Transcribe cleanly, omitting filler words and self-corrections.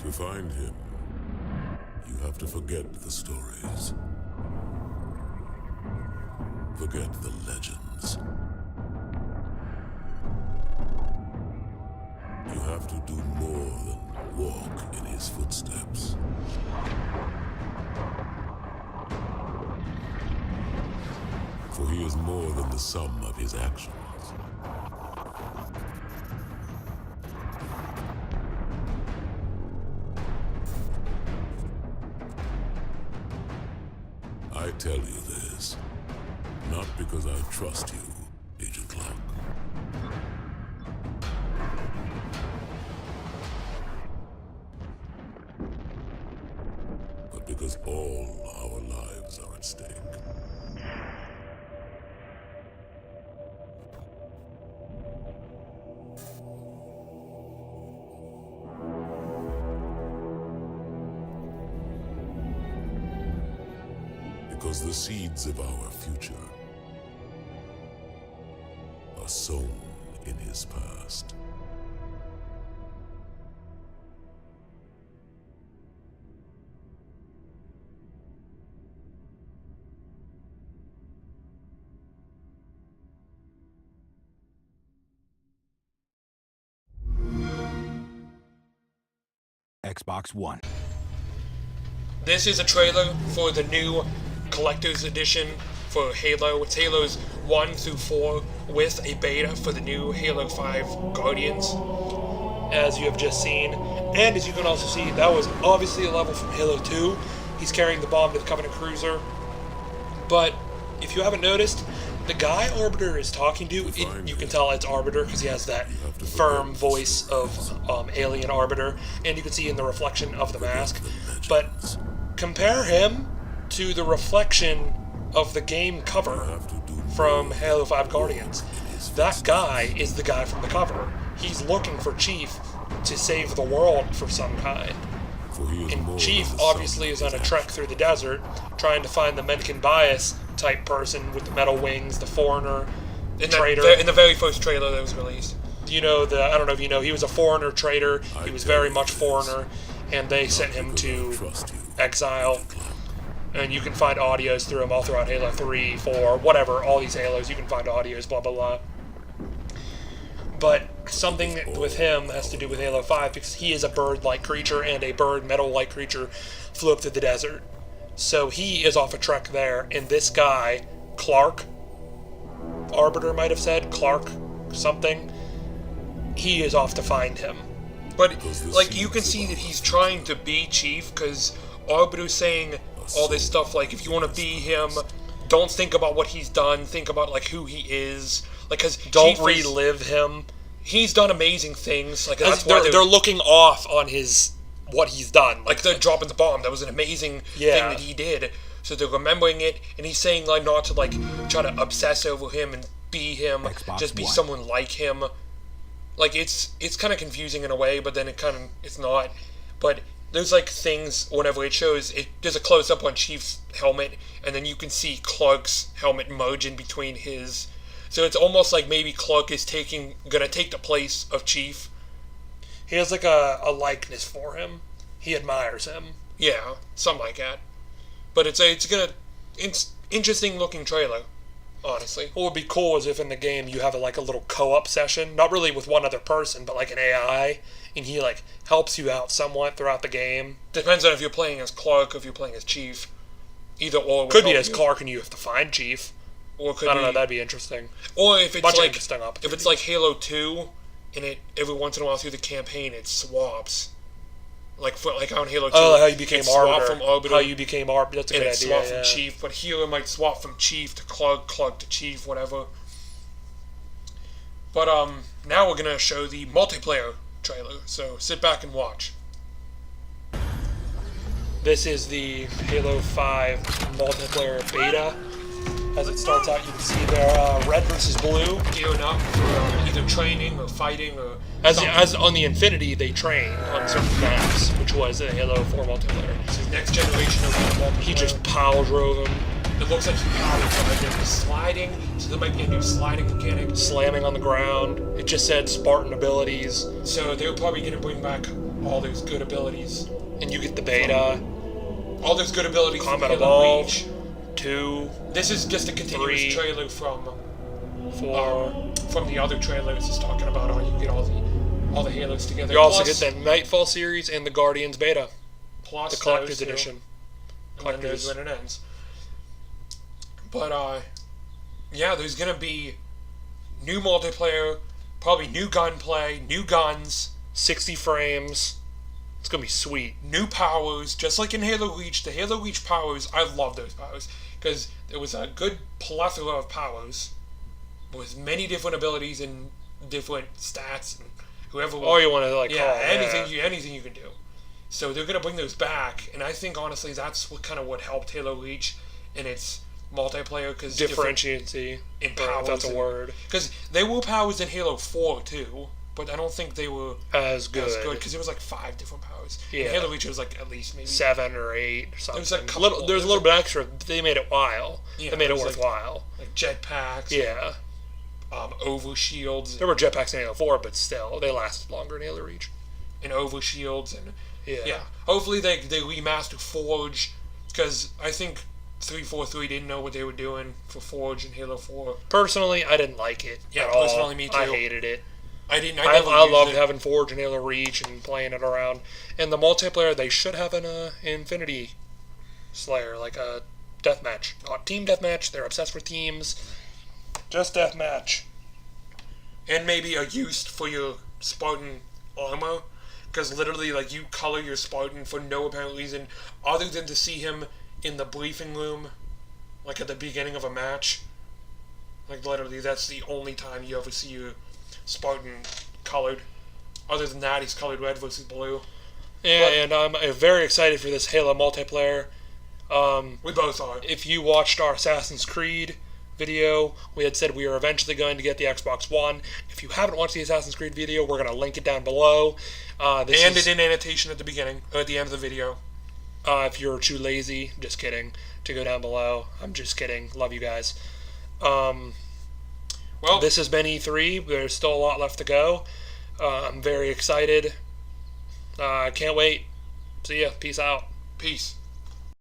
To find him, you have to forget the stories. Forget the legends. You have to do more than walk in his footsteps. For he is more than the sum of his actions. I tell you this, not because I trust you, Agent Clark. But because all our lives are at stake. Because the seeds of our future are sown in his past. Xbox One. This is a trailer for the new Collector's Edition for Halo. It's Halos 1 through 4 with a beta for the new Halo 5 Guardians, as you have just seen. And as you can also see, that was obviously a level from Halo 2. He's carrying the bomb to the Covenant Cruiser. But if you haven't noticed, the guy Arbiter is talking to, you can tell it's Arbiter because he has that firm voice of alien Arbiter, and you can see in the reflection of the mask. But compare him to the reflection of the game cover from Halo 5 Guardians. That guy is the guy from the cover. He's looking for Chief to save the world for some kind. And Chief obviously is on a trek through the desert, trying to find the Mencken Bias type person with the metal wings, the foreigner, the traitor. In the very first trailer that was released. You know, I don't know if you know, he was a foreigner traitor. He was very much foreigner, and they sent him to exile. And you can find audios through him all throughout Halo 3, 4, whatever, all these Halos, you can find audios, blah, blah, blah. But something with him has to do with Halo 5, because he is a bird-like creature, and a bird, metal-like creature, flew up through the desert. So he is off a trek there, and this guy, Clark, Arbiter might have said, Clark something, he is off to find him. But, like, you can see that he's trying to be Chief, because Arbiter's saying all this stuff, like, if you want to be him, don't think about what he's done, think about, like, who he is. Like, because don't relive him. He's done amazing things. Like, that's why they're looking off on what he's done. Like, they're dropping the bomb. That was an amazing thing that he did. So they're remembering it, and he's saying, like, not to, like, try to obsess over him and be him, Xbox just be One. Someone like him. Like, it's kind of confusing in a way, but then it's not. But there's, like, things, whenever it shows, there's a close-up on Chief's helmet, and then you can see Clark's helmet merge in between his. So it's almost like maybe Clark is gonna take the place of Chief. He has, like, a likeness for him. He admires him. Yeah, something like that. But it's interesting-looking trailer, honestly. What would be cool is if in the game you have, a little co-op session, not really with one other person, but, like, an AI, and he, like, helps you out somewhat throughout the game. Depends on if you're playing as Clark or if you're playing as Chief. Either or. Could be as Clark and you have to find Chief. Or could I don't know, that'd be interesting. Or if it's like Halo 2, and every once in a while through the campaign it swaps. Like on Halo 2. Oh, how you became Arbiter. From Arbiter. How you became Arbiter. That's a good idea. Swap from Chief, but here it might swap from Chief to Clark, Clark to Chief, whatever. But now we're gonna show the multiplayer trailer. So sit back and watch. This is the Halo 5 multiplayer beta. As it starts out, you can see there red versus blue gearing up for either training or fighting or as on the Infinity they train on certain maps, which was the Halo 4 multiplayer. This is next generation of multiplayer. He just power drove him. It looks like he power drove him. He's sliding, so there might be a new sliding mechanic. Slamming on the ground. It just said Spartan abilities. So they're probably going to bring back all those good abilities. And you get the beta. All those good abilities Combat from Evolve. Reach. 2. This is just a continuous 3, trailer from 4. from the other trailers. It's talking about how you can get all the Halos together. You also Plus- get the Nightfall series and the Guardians beta. plus The collector's those two, edition. And then there's when it ends. But yeah, there's gonna be new multiplayer, probably new gunplay, new guns, 60 frames. It's going to be sweet. new powers, just like in Halo Reach. The Halo Reach powers, I love those powers because there was a good plethora of powers with many different abilities and different stats and whoever. Oh, you want to like yeah, call it, anything you can do. So they're gonna bring those back, and I think honestly that's what helped Halo Reach in its multiplayer because differentiacy. in Or if powers. that's a word. Because there were powers in Halo 4 too, but I don't think they were As good. because there was like 5 different powers. Yeah. In Halo Reach it was like at least maybe 7 or 8 or something. There's like a couple- little, there's a there's little bit extra. They made it while. Yeah, they made it there's like- worthwhile. like jetpacks, Yeah. overshields, There were jetpacks in Halo 4, but still, they lasted longer in Halo Reach. and overshields, and Yeah. hopefully they remaster Forge because I think 343 didn't know what they were doing for Forge in Halo 4. Personally, I didn't like it Yeah, at all. personally, me too. I hated it. I I never loved used it. having Forge and Halo Reach and playing it around. And the multiplayer, they should have an Infinity Slayer, like a deathmatch. Not team deathmatch, they're obsessed with teams. Just deathmatch. And maybe a use for your Spartan armor, because literally, like, you color your Spartan for no apparent reason other than to see him in the briefing room, like at the beginning of a match. Like, literally, that's the only time you ever see your Spartan colored. Other than that, he's colored red versus blue. Yeah, But- and I'm very excited for this Halo multiplayer. We both are. If you watched our Assassin's Creed video, we had said we are eventually going to get the Xbox One. If you haven't watched the Assassin's Creed video, we're going to link it down below. This And is, it in annotation at the beginning, or at the end of the video. if you're too lazy, just kidding, to go down below. I'm just kidding. Love you guys. Well, This has been E3. There's still a lot left to go. I'm very excited. I can't wait. See ya. Peace out. peace.